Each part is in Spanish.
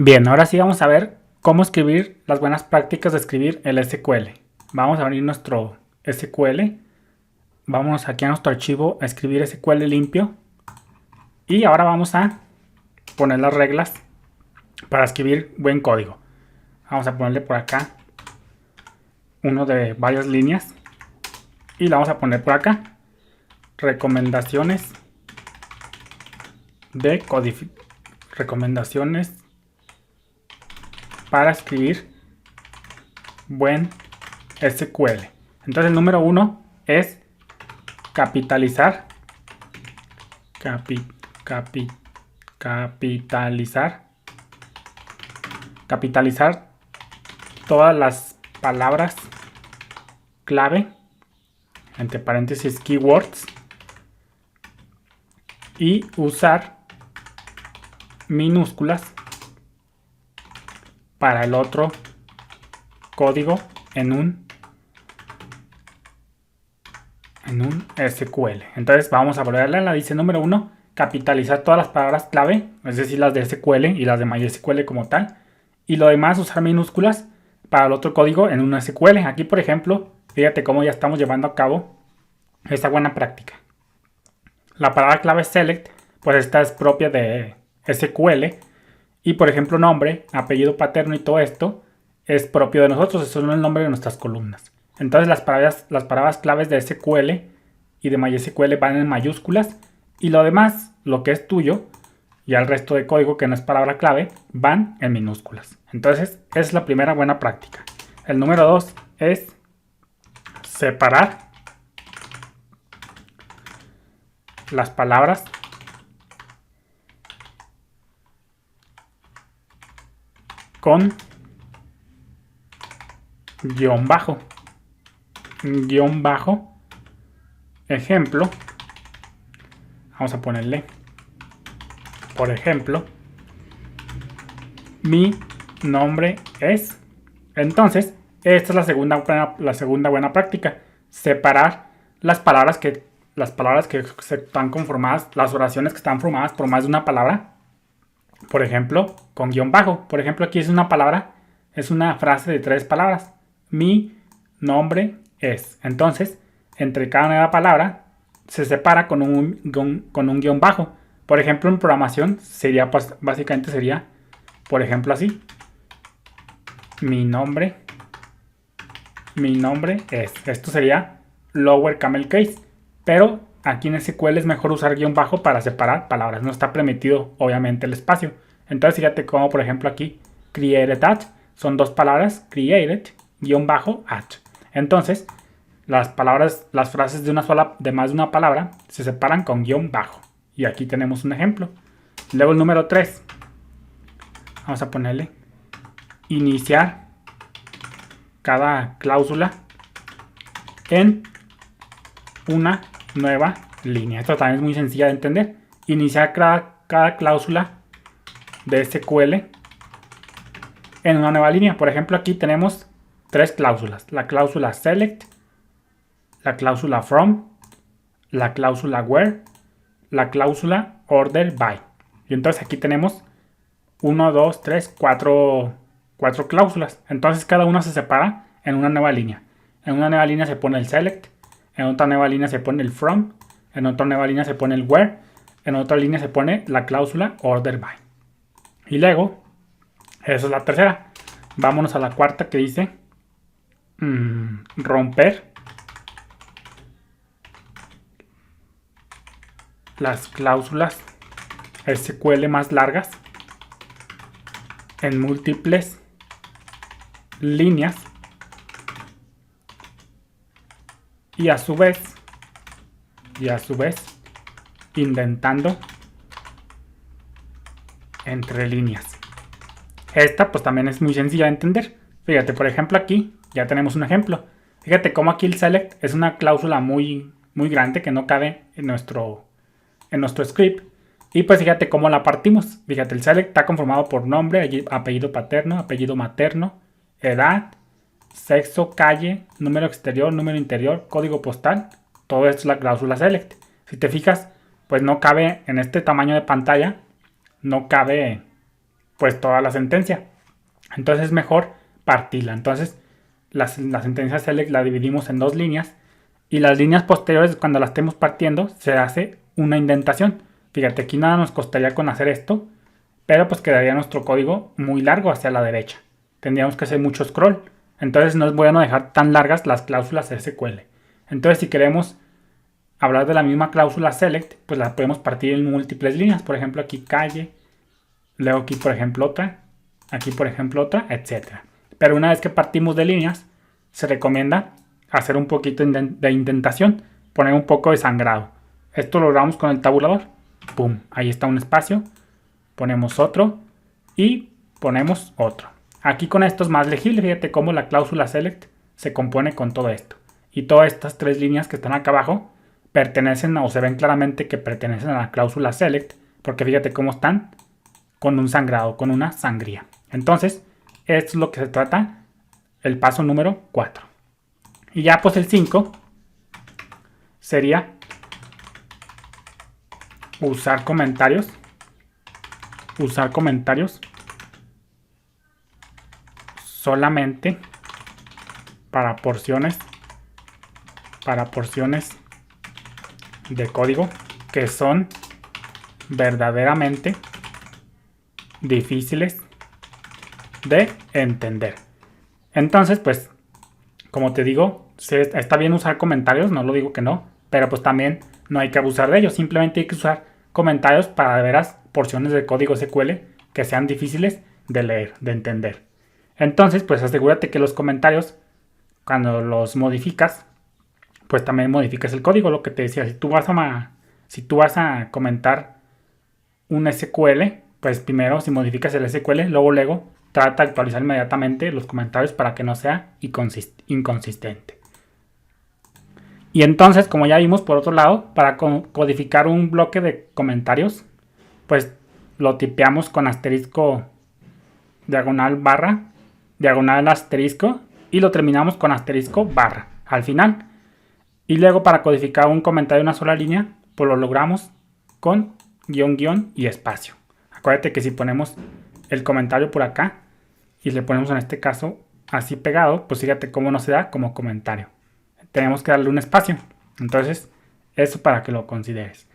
Bien, ahora sí vamos a ver cómo escribir las buenas prácticas de escribir el SQL. Vamos a abrir nuestro SQL. Vamos aquí a nuestro archivo a escribir SQL limpio. Y ahora vamos a poner las reglas para escribir buen código. Vamos a ponerle por acá uno de varias líneas. Y le vamos a poner por acá recomendaciones de codificación. Recomendaciones para escribir buen SQL. Entonces el número 1 es capitalizar todas las palabras clave, entre paréntesis keywords, y usar minúsculas para el otro código en un SQL. Entonces vamos a volverle a la dice número 1, capitalizar todas las palabras clave, es decir, las de SQL y las de MySQL como tal, y lo demás usar minúsculas para el otro código en un SQL. Aquí, por ejemplo, fíjate cómo ya estamos llevando a cabo esta buena práctica. La palabra clave select, pues esta es propia de SQL, y por ejemplo nombre, apellido paterno y todo esto es propio de nosotros, eso no es el nombre de nuestras columnas. Entonces las palabras claves de SQL y de MySQL van en mayúsculas, y lo demás, lo que es tuyo, y el resto de código que no es palabra clave, van en minúsculas. Entonces es la primera buena práctica. El número 2 es separar las palabras con guión bajo. Ejemplo. Vamos a ponerle, por ejemplo, mi nombre es. Entonces, esta es la segunda buena práctica. Separar las palabras que están conformadas, las oraciones que están formadas por más de una palabra. Por ejemplo, con guión bajo. Por ejemplo, aquí es una palabra, es una frase de 3 palabras. Mi nombre es. Entonces, entre cada nueva palabra se separa con un guión bajo. Por ejemplo, en programación sería, pues, básicamente sería, por ejemplo, así. Mi nombre es. Esto sería lower camel case. Pero aquí en SQL es mejor usar guión bajo para separar palabras. No está permitido, obviamente, el espacio. Entonces, fíjate cómo, por ejemplo, aquí, created at, son 2 palabras, created, guión bajo, at. Entonces, las frases de más de una palabra se separan con guión bajo. Y aquí tenemos un ejemplo. Luego el número 3. Vamos a ponerle iniciar cada cláusula en una nueva línea. Esto también es muy sencilla de entender. Iniciar cada cláusula de SQL en una nueva línea. Por ejemplo, aquí tenemos 3 cláusulas. La cláusula select, la cláusula from, la cláusula where, la cláusula order by. Y entonces aquí tenemos 1, 2, 3, 4 cláusulas. Entonces cada una se separa en una nueva línea. En una nueva línea se pone el select, en otra nueva línea se pone el from, en otra nueva línea se pone el where, en otra línea se pone la cláusula order by. Y luego, eso es la tercera. Vámonos a la cuarta que dice romper las cláusulas SQL más largas en múltiples líneas y a su vez indentando entre líneas. Esta pues también es muy sencilla de entender. Fíjate, por ejemplo, aquí ya tenemos un ejemplo. Fíjate cómo aquí el select es una cláusula muy grande que no cabe en nuestro script. Y pues fíjate cómo la partimos. Fíjate, el select está conformado por nombre, apellido paterno, apellido materno, edad, sexo, calle, número exterior, número interior, código postal. Todo esto es la cláusula select. Si te fijas, pues no cabe en este tamaño de pantalla, no cabe pues toda la sentencia. Entonces es mejor partirla. Entonces la sentencia select la dividimos en dos líneas y las líneas posteriores, cuando las estemos partiendo, se hace una indentación. Fíjate, aquí nada nos costaría con hacer esto, pero pues quedaría nuestro código muy largo hacia la derecha. Tendríamos que hacer mucho scroll. Entonces no es bueno dejar tan largas las cláusulas SQL. Entonces si queremos hablar de la misma cláusula select, pues la podemos partir en múltiples líneas. Por ejemplo, aquí calle, luego aquí por ejemplo otra, aquí por ejemplo otra, etc. Pero una vez que partimos de líneas, se recomienda hacer un poquito de indentación, poner un poco de sangrado. Esto lo logramos con el tabulador. Pum, ahí está un espacio, ponemos otro y ponemos otro. Aquí con esto es más legible, fíjate cómo la cláusula select se compone con todo esto. Y todas estas tres líneas que están acá abajo pertenecen o se ven claramente que pertenecen a la cláusula select, porque fíjate cómo están con un sangrado, con una sangría. Entonces, esto es lo que se trata el paso número 4. Y ya pues el 5 sería usar comentarios solamente para porciones de código que son verdaderamente difíciles de entender. Entonces, pues, como te digo, está bien usar comentarios, no lo digo que no, pero pues también no hay que abusar de ellos. Simplemente hay que usar comentarios para de veras porciones de código SQL que sean difíciles de leer, de entender. Entonces, pues asegúrate que los comentarios, cuando los modificas, pues también modificas el código. Lo que te decía, si tú vas a comentar un SQL, pues primero si modificas el SQL, luego trata de actualizar inmediatamente los comentarios para que no sea inconsistente. Y entonces, como ya vimos, por otro lado, para codificar un bloque de comentarios, pues lo tipeamos con asterisco diagonal barra, diagonal asterisco, y lo terminamos con asterisco barra al final. Y luego para codificar un comentario de una sola línea, pues lo logramos con guión y espacio. Acuérdate que si ponemos el comentario por acá y le ponemos en este caso así pegado, pues fíjate cómo no se da como comentario. Tenemos que darle un espacio. Entonces, eso para que lo consideres.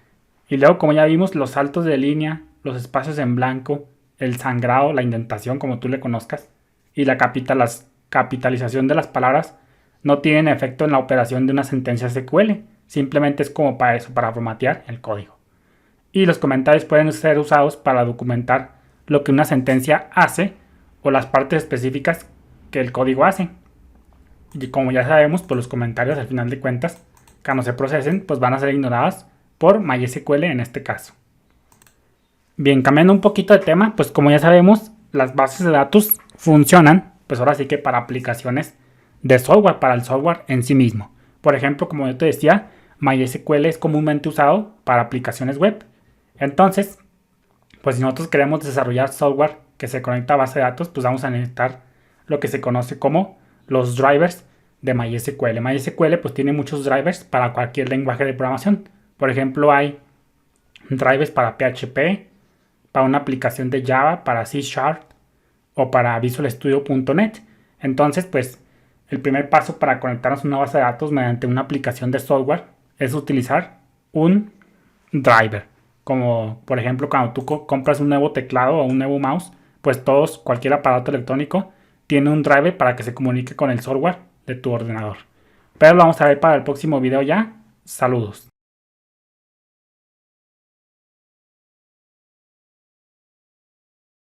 Y luego, como ya vimos, los saltos de línea, los espacios en blanco, el sangrado, la indentación, como tú le conozcas, y la capitalización de las palabras no tienen efecto en la operación de una sentencia SQL. Simplemente es como para eso, para formatear el código. Y los comentarios pueden ser usados para documentar lo que una sentencia hace o las partes específicas que el código hace. Y como ya sabemos, pues los comentarios al final de cuentas, cuando se procesen, pues van a ser ignorados por MySQL en este caso. Bien, cambiando un poquito de tema, pues como ya sabemos, las bases de datos funcionan, pues ahora sí que para aplicaciones de software, para el software en sí mismo. Por ejemplo, como yo te decía, MySQL es comúnmente usado para aplicaciones web. Entonces, pues si nosotros queremos desarrollar software que se conecta a base de datos, pues vamos a necesitar lo que se conoce como los drivers de MySQL. MySQL pues tiene muchos drivers para cualquier lenguaje de programación. Por ejemplo, hay drivers para PHP, para una aplicación de Java, para C# o para Visual Studio.net. Entonces, pues el primer paso para conectarnos a una base de datos mediante una aplicación de software es utilizar un driver. Como por ejemplo cuando tú compras un nuevo teclado o un nuevo mouse, pues cualquier aparato electrónico tiene un driver para que se comunique con el software de tu ordenador. Pero lo vamos a ver para el próximo video ya. Saludos.